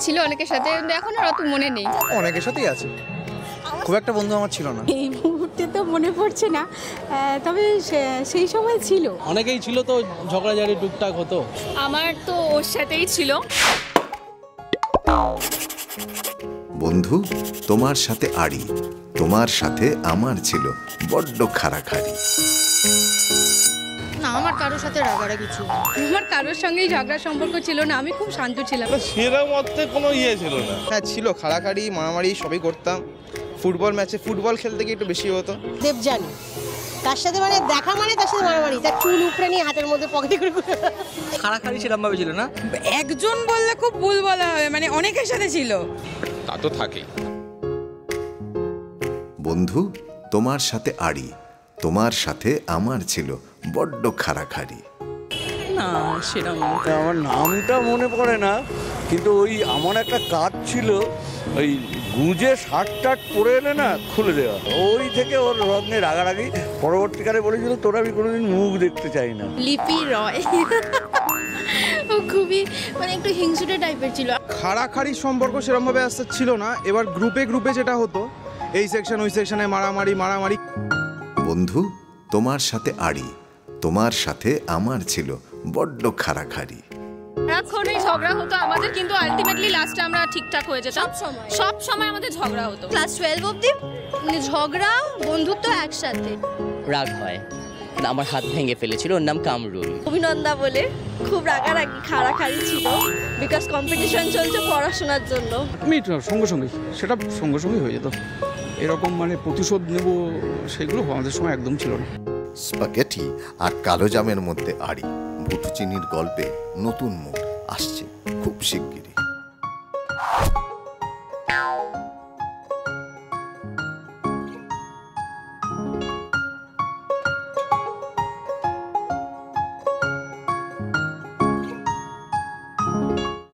ছিল অনেকের সাথে, কিন্তু এখন আর অত মনে নেই। অনেকের সাথেই আছে, খুব একটা বন্ধু আমার ছিল না। এই মুহূর্তে তো মনে পড়ছে না, তবে সেই সময় ছিল। অনেকেই ছিল, তো ঝগড়াঝাড়ি টুকটাক হতো। আমার তো ওর সাথেই ছিল। বন্ধু তোমার সাথে আড়ি, তোমার সাথে আমার ছিল বড্ড খাড়াখাড়ি। না, আমার কারোর সাথে রাগারাগি ছিল না, আমার কারোর সঙ্গেই ঝগড়া সম্পর্ক ছিল না, আমি খুব শান্ত ছিলাম। সেরকম অর্থে কোনো ছিল না। হ্যাঁ ছিল, খাড়াখাড়ি মারামারি সবই করতাম। ফুটবল ম্যাচে ফুটবল খেলতে গিয়ে একটু বেশি হতো। দেবজানি তার সাথে মানে দেখা মানে তার সাথে মারামারি, তার চুল উপরে নিয়ে হাতের মধ্যে পকেটে করে। খাড়াখাড়ি সেরকম ভাবে ছিল না। একজন বললে খুব ভুল বলা হবে, মানে অনেকের সাথে ছিল। তা তো থাকেই। বন্ধু তোমার সাথে আড়ি, তোমার সাথে আমার ছিল বড্ড খাড়াখাড়ি। না সেরকম আমার নামটা মনে পড়ে না, কিন্তু ওই আমার একটা কাজ ছিল, ওই গুঁজে শার্ট টার্ট পরে এলে না খুলে দেওয়া, ওই থেকে ওর রত্নে রাগারাগি। পরবর্তীকালে বলেছিল তোর আমি কোনোদিন মুখ দেখতে চাই না। লিপি রয় ও খুবই মানে একটু হিংসুটে টাইপের ছিল। খাড়াখাড়ি সম্পর্ক সেরকম ভাবে আসতে ছিল না। এবার গ্রুপে গ্রুপে যেটা হতো, এই সেকশন ওই সেকশনে মারামারি মারামারি। বন্ধু তোমার সাথে আড়ি, তোমার সাথে আমার ছিল বড্ড খাড়াখাড়ি। এখনই ঝগড়া হতো আমাদের, কিন্তু আলটিমেটলি লাস্টে আমরা ঠিকঠাক হয়ে যেতাম। সব সময় আমাদের ঝগড়া হতো। ক্লাস 12 অবধি মানে ঝগড়া বন্ধুত্ব একসাথে। রাগ হয়, আমার হাত ভেঙে ফেলেছিল, ওর নাম কামরুল। অভিনন্দা বলে খুব রাগারাগি খাড়াখাড়ি ছিল, বিকজ কম্পিটিশন চলছে পড়াশোনার জন্য। মিট সঙ্গে সঙ্গেই, সেটা সঙ্গে সঙ্গেই হয়ে যেত। এরকম মানে প্রতিশোধ নেব সেগুলো আমাদের সময় একদম ছিল না। স্পাগেটি আর কালো জামের মধ্যে আড়ি, ভুটুচিনির গল্পে নতুন মুখ আসছে খুব শিগগির।